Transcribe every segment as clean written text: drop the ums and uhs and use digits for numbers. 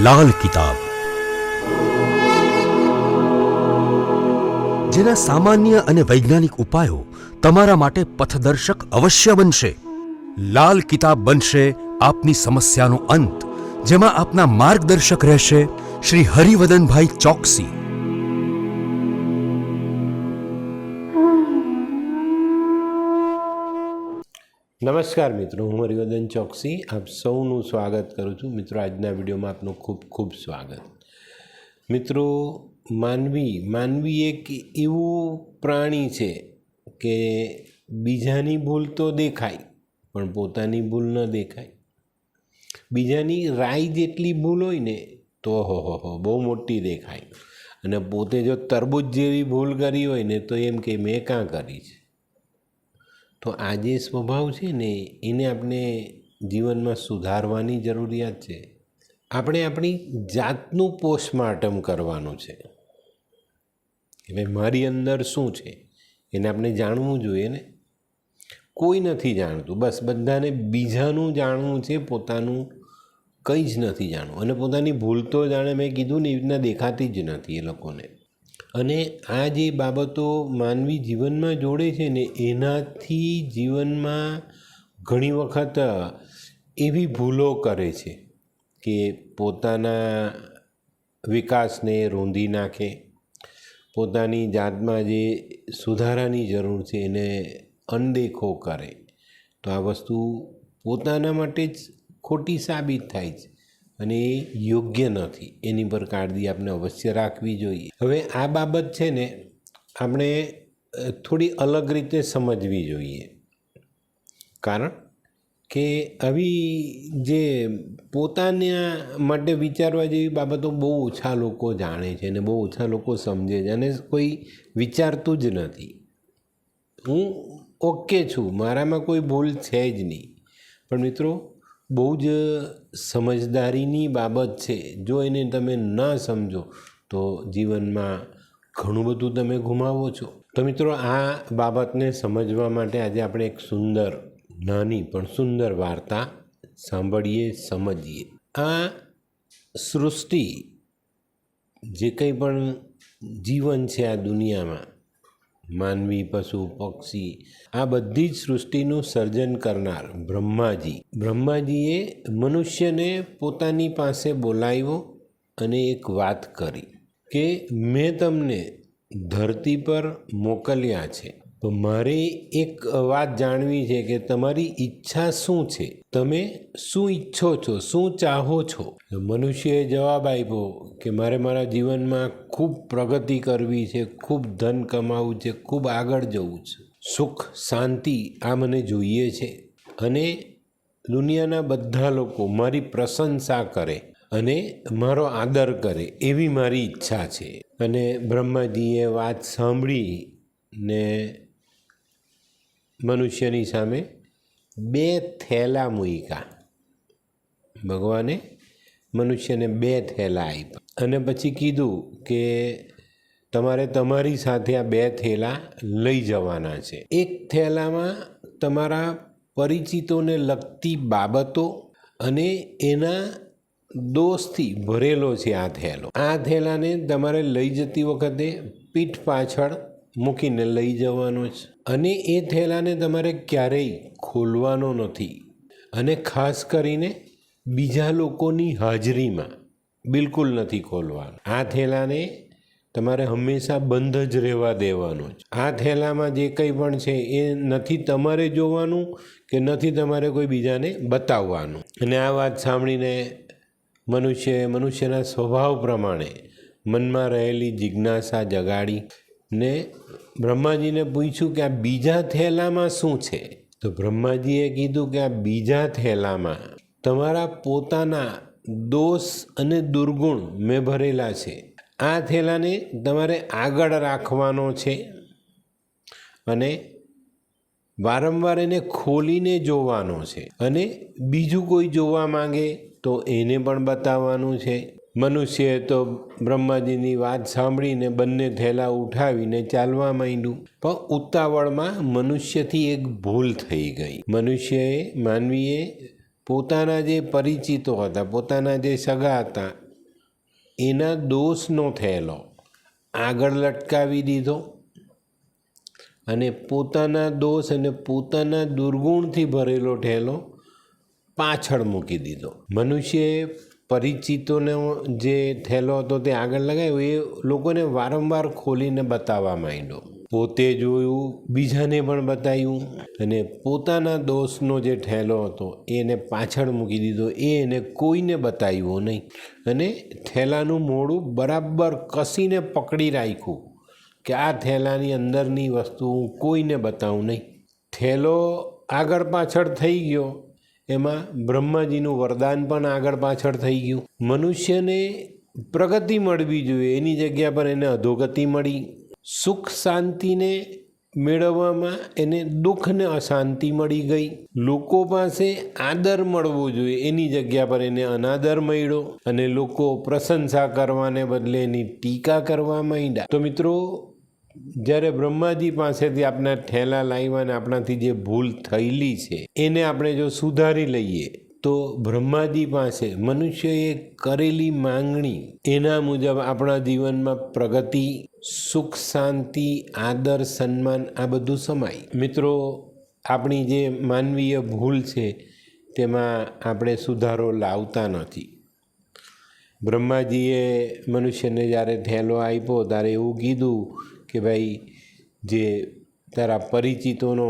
લાલ કિતાબ, જેના સામાન્ય અને વૈજ્ઞાનિક ઉપાયો તમારા માટે પથદર્શક અવશ્ય બનશે. લાલ કિતાબ બનશે આપની સમસ્યાનો અંત, જેમાં આપના માર્ગદર્શક રહેશે શ્રી હરિવદનભાઈ ચોકસી. નમસ્કાર મિત્રો, હું હરિવદન ચોકસી આપ સૌનું સ્વાગત કરું છું. મિત્રો, આજના વિડીયોમાં આપનું ખૂબ ખૂબ સ્વાગત. મિત્રો, માનવી એક એવું પ્રાણી છે કે બીજાની ભૂલ તો દેખાય પણ પોતાની ભૂલ ન દેખાય. બીજાની રાઈ જેટલી ભૂલ હોય ને તો હો બહુ મોટી દેખાય, અને પોતે જો તરબૂચ જેવી ભૂલ કરી હોય ને તો એમ કે મેં કાં કરી છે. તો આ જે સ્વભાવ છે ને એને આપણે જીવનમાં સુધારવાની જરૂરિયાત છે. આપણે આપણી જાતનું પોસ્ટમોર્ટમ કરવાનું છે કે ભાઈ મારી અંદર શું છે એને આપણે જાણવું જોઈએ ને. કોઈ નથી જાણતું, બસ બધાને બીજાનું જાણવું છે, પોતાનું કંઈ જ નથી જાણવું. અને પોતાની ભૂલ તો જાણે મેં કીધું ને એવી રીતના દેખાતી જ નથી એ લોકોને. અને આ જે બાબતો માનવી જીવનમાં જોડે છે ને એનાથી જીવનમાં ઘણી વખત એવી ભૂલો કરે છે કે પોતાના વિકાસને રૂંધી નાખે, પોતાની જાતમાં જે સુધારાની જરૂર છે એને અનદેખો કરે. તો આ વસ્તુ પોતાના માટે જ ખોટી સાબિત થાય છે અને એ યોગ્ય નથી. એની પર કાળજી આપણે અવશ્ય રાખવી જોઈએ. હવે આ બાબત છે ને આપણે થોડી અલગ રીતે સમજવી જોઈએ, કારણ કે આવી જે પોતાના માટે વિચારવા જેવી બાબતો બહુ ઓછા લોકો જાણે છે અને બહુ ઓછા લોકો સમજે છે, અને કોઈ વિચારતું જ નથી. હું ઓકે છું, મારામાં કોઈ ભૂલ છે જ નહીં. પણ મિત્રો, બહુ જ સમજદારીની બાબત છે. જો એને તમે ન સમજો તો જીવનમાં ઘણું બધું તમે ગુમાવો છો. તો મિત્રો, આ બાબતને સમજવા માટે આજે આપણે એક સુંદર, નાની પણ સુંદર વાર્તા સાંભળીએ, સમજીએ. આ સૃષ્ટિ, જે કંઈ પણ જીવન છે આ દુનિયામાં, માનવી, પશુ, પક્ષી, આ બધી જ સૃષ્ટિનું સર્જન કરનાર બ્રહ્માજીએ મનુષ્યને પોતાની પાસે બોલાવ્યો અને એક વાત કરી કે મેં તમને ધરતી પર મોકલ્યા છે, તો મારે એક વાત જાણવી છે કે તમારી ઈચ્છા શું છે, તમે શું ઈચ્છો છો, શું ચાહો છો. મનુષ્યએ જવાબ આપ્યો કે મારે મારા જીવનમાં ખૂબ પ્રગતિ કરવી છે, ખૂબ ધન કમાવું છે, ખૂબ આગળ જવું છે, સુખ શાંતિ આ મને જોઈએ છે, અને દુનિયાના બધા લોકો મારી પ્રશંસા કરે અને મારો આદર કરે એવી મારી ઈચ્છા છે. અને બ્રહ્માજીએ વાત સાંભળી ને મનુષ્યની સામે 2 થેલા મૂક્યા. ભગવાને મનુષ્યને 2 થેલા આપ્યા અને પછી કીધું કે તમારે તમારી સાથે આ 2 થેલા લઈ જવાના છે. એક થેલામાં તમારા પરિચિતોને લગતી બાબતો અને એના દોષથી ભરેલો છે આ થેલો. આ થેલાને તમારે લઈ જતી વખતે પીઠ પાછળ મૂકીને લઈ જવાનો છે, અને એ થેલાને તમારે ક્યારેય ખોલવાનો નથી, અને ખાસ કરીને બીજા લોકોની હાજરીમાં બિલકુલ નથી ખોલવાનો. આ થેલાને તમારે હંમેશા બંધ જ રહેવા દેવાનો છે. આ થેલામાં જે કંઈ પણ છે એ નથી તમારે જોવાનું કે નથી તમારે કોઈ બીજાને બતાવવાનું. અને આ વાત સાંભળીને મનુષ્યના સ્વભાવ પ્રમાણે મનમાં રહેલી જિજ્ઞાસા જગાડી ને બ્રહ્માજીને પૂછ્યું કે આ બીજા થેલામાં શું છે. તો બ્રહ્માજીએ કીધું કે આ બીજા થેલામાં તમારા પોતાના દોષ અને દુર્ગુણ મેં ભરેલા છે. આ થેલાને તમારે આગળ રાખવાનો છે અને વારંવાર એને ખોલીને જોવાનો છે, અને બીજું કોઈ જોવા માંગે તો એને પણ બતાવવાનું છે. મનુષ્યએ તો બ્રહ્માજીની વાત સાંભળીને બંને થેલા ઉઠાવીને ચાલવા માંડ્યું. પણ ઉતાવળમાં મનુષ્યથી એક ભૂલ થઈ ગઈ. માનવીએ પોતાના જે પરિચિતો હતા, પોતાના જે સગા હતા, એના દોષનો થેલો આગળ લટકાવી દીધો અને પોતાના દોષ અને પોતાના દુર્ગુણથી ભરેલો ઠેલો પાછળ મૂકી દીધો. મનુષ્યએ પરિચિતોનો જે થેલો હતો તે આગળ લગાવ્યો, એ લોકોને વારંવાર ખોલીને બતાવવા માંડ્યો. પોતે જોયું, બીજાને પણ બતાવ્યું અને પોતાના દોષનો જે ઠેલો હતો એને પાછળ મૂકી દીધો. એને કોઈને બતાવ્યો નહીં અને થેલાનું મોઢું બરાબર કસીને પકડી રાખ્યું કે આ થેલાની અંદરની વસ્તુ હું કોઈને બતાવું નહીં. થેલો આગળ પાછળ થઈ ગયો, એમાં બ્રહ્માજીનું વરદાન પણ આગળ પાછળ થઈ ગયું. મનુષ્યને પ્રગતિ મળવી જોઈએ, એની જગ્યા પર એને અધોગતિ મળી. સુખ શાંતિને મેળવવામાં એને દુઃખ ને અશાંતિ મળી ગઈ. લોકો પાસે આદર મળવો જોઈએ, એની જગ્યા પર એને અનાદર મળ્યો અને લોકો પ્રશંસા કરવાને બદલે એની ટીકા કરવા માંડ્યા. તો મિત્રો, જ્યારે બ્રહ્માજી પાસેથી આપણા ઠેલા લાવ્યા અને આપણાથી જે ભૂલ થયેલી છે એને આપણે જો સુધારી લઈએ તો બ્રહ્માજી પાસે મનુષ્યએ કરેલી માંગણી એના મુજબ આપણા જીવનમાં પ્રગતિ, સુખ શાંતિ, આદર, સન્માન આ બધું સમાય. મિત્રો, આપણી જે માનવીય ભૂલ છે તેમાં આપણે સુધારો લાવતા નથી. બ્રહ્માજીએ મનુષ્યને જ્યારે ઠેલો આપ્યો ત્યારે એવું કીધું કે ભાઈ, જે તારા પરિચિતોનો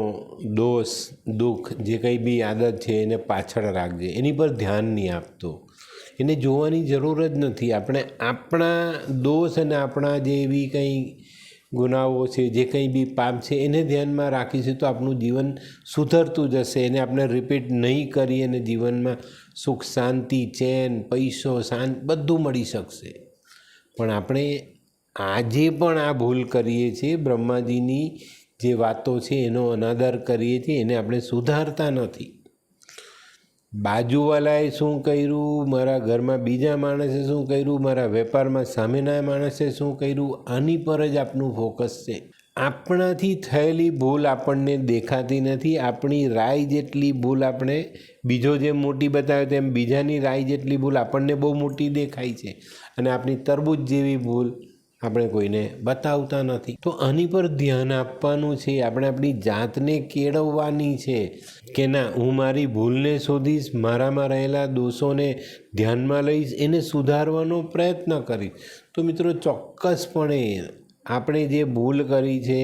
દોષ, દુઃખ, જે કંઈ બી આદત છે એને પાછળ રાખજે, એની પર ધ્યાન નહીં આપતો, એને જોવાની જરૂર જ નથી. આપણે આપણા દોષ અને આપણા જે એવી કંઈ ગુનાઓ છે, જે કંઈ બી પાપ છે એને ધ્યાનમાં રાખીશું તો આપણું જીવન સુધરતું જશે. એને આપણે રિપીટ નહીં કરીએ અને જીવનમાં સુખ શાંતિ, ચેન, પૈસો, શાંત બધું મળી શકશે. પણ આપણે આજે પણ આ ભૂલ કરીએ છીએ, બ્રહ્માજીની જે વાતો છે એનો અનાદર કરીએ છીએ, એને આપણે સુધારતા નથી. બાજુવાલાએ શું કર્યું, મારા ઘરમાં બીજા માણસે શું કર્યું, મારા વેપારમાં સામેના માણસે શું કર્યું, આની પર જ આપણું ફોકસ છે. આપણાથી થયેલી ભૂલ આપણને દેખાતી નથી. આપણી રાય જેટલી ભૂલ આપણે બીજો જેમ મોટી બતાવે તેમ બીજાની રાય જેટલી ભૂલ આપણને બહુ મોટી દેખાય છે અને આપણી તરબૂચ જેવી ભૂલ આપણે કોઈને બતાવતા નથી. તો આની પર ધ્યાન આપવાનું છે. આપણે આપણી જાતને કેળવવાની છે કે ના, હું મારી ભૂલને શોધીશ, મારામાં રહેલા દોષોને ધ્યાનમાં લઈશ, એને સુધારવાનો પ્રયત્ન કરીશ. તો મિત્રો, ચોક્કસપણે આપણે જે ભૂલ કરી છે,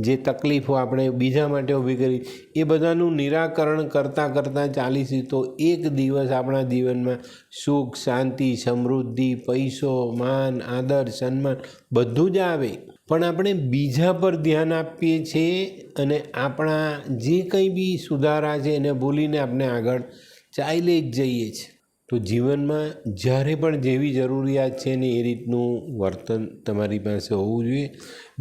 જે તકલીફો આપણે બીજા માટે ઊભી કરી, એ બધાનું નિરાકરણ કરતાં ચાલીશું તો એક દિવસ આપણા જીવનમાં સુખ, શાંતિ, સમૃદ્ધિ, પૈસો, માન, આદર, સન્માન બધું જ આવે. પણ આપણે બીજા પર ધ્યાન આપીએ છીએ અને આપણા જે કંઈ બી સુધારા છે એને ભૂલીને આપણે આગળ ચાલી જ જઈએ છીએ. તો જીવનમાં જ્યારે પણ જેવી જરૂરિયાત છે ને એ રીતનું વર્તન તમારી પાસે હોવું જોઈએ.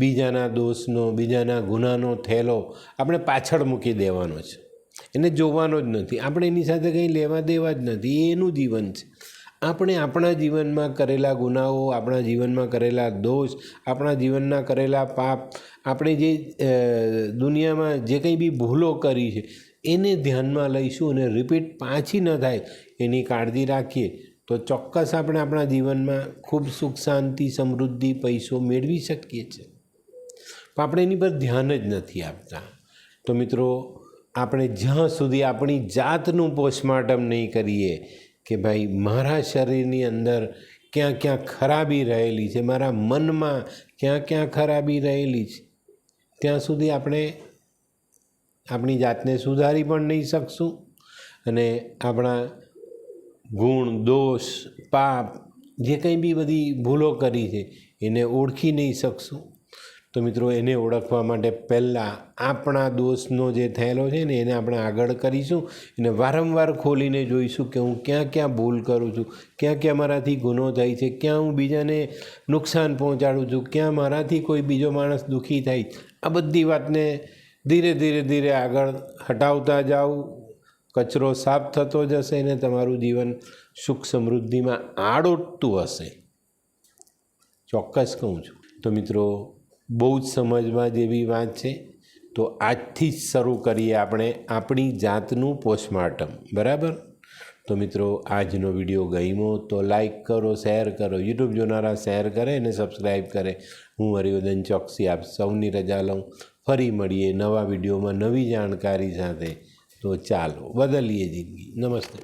બીજાના દોષનો, બીજાના ગુનાનો થેલો આપણે પાછળ મૂકી દેવાનો છે, એને જોવાનો જ નથી. આપણે એની સાથે કંઈ લેવા દેવા જ નથી. એ એનું જીવન છે. આપણે આપણા જીવનમાં કરેલા ગુનાઓ, આપણા જીવનમાં કરેલા દોષ, આપણા જીવનના કરેલા પાપ, આપણે જે દુનિયામાં જે કંઈ બી ભૂલો કરી છે એને ધ્યાનમાં લઈશું અને રિપીટ પાછી ન થાય એની કાળજી રાખીએ તો ચોક્કસ આપણે આપણા જીવનમાં ખૂબ સુખ શાંતિ, સમૃદ્ધિ, પૈસો મેળવી શકીએ છીએ. પણ આપણે એની પર ધ્યાન જ નથી આપતા. તો મિત્રો, આપણે જ્યાં સુધી આપણી જાતનું પોસ્ટમોર્ટમ નહીં કરીએ કે ભાઈ મારા શરીરની અંદર ક્યાં ક્યાં ખરાબી રહેલી છે, મારા મનમાં ક્યાં ક્યાં ખરાબી રહેલી છે, ત્યાં સુધી આપણે આપણી જાતને સુધારી પણ નહીં શકશું અને આપણા ગુણ, દોષ, પાપ, જે કંઈ બી બધી ભૂલો કરી છે એને ઓળખી નહીં શકશું. તો મિત્રો, એને ઓળખવા માટે પહેલાં આપણા દોષનો જે થયેલો છે ને એને આપણે આગળ કરીશું. એને વારંવાર ખોલીને જોઈશું કે હું ક્યાં ક્યાં ભૂલ કરું છું, ક્યાં ક્યાં મારાથી ગુનો થાય છે, ક્યાં હું બીજાને નુકસાન પહોંચાડું છું, ક્યાં મારાથી કોઈ બીજો માણસ દુઃખી થાય. આ બધી વાતને ધીરે આગળ હટાવતા જાઓ. કચરો સાફ થતો જશે અને તમારું જીવન સુખ સમૃદ્ધિમાં આડોટતું હશે. ચોક્કસ કહું છું. તો મિત્રો, બહુ જ સમજવા જેવી વાત છે. તો આજથી જ શરૂ કરીએ આપણે આપણી જાતનું પોસ્ટમોર્ટમ. બરાબર? તો મિત્રો આજનો વિડીયો ગમ્યો તો લાઈક કરો, શેર કરો, યુટ્યુબ જોનારા શેર કરે અને સબસ્ક્રાઈબ કરે. હું હરિવર્ધન ચોકસી આપ સૌની રજા લઉં. ફરી મળીએ નવા વિડીયોમાં નવી જાણકારી સાથે. તો ચાલો બદલીએ જિંદગી. નમસ્તે.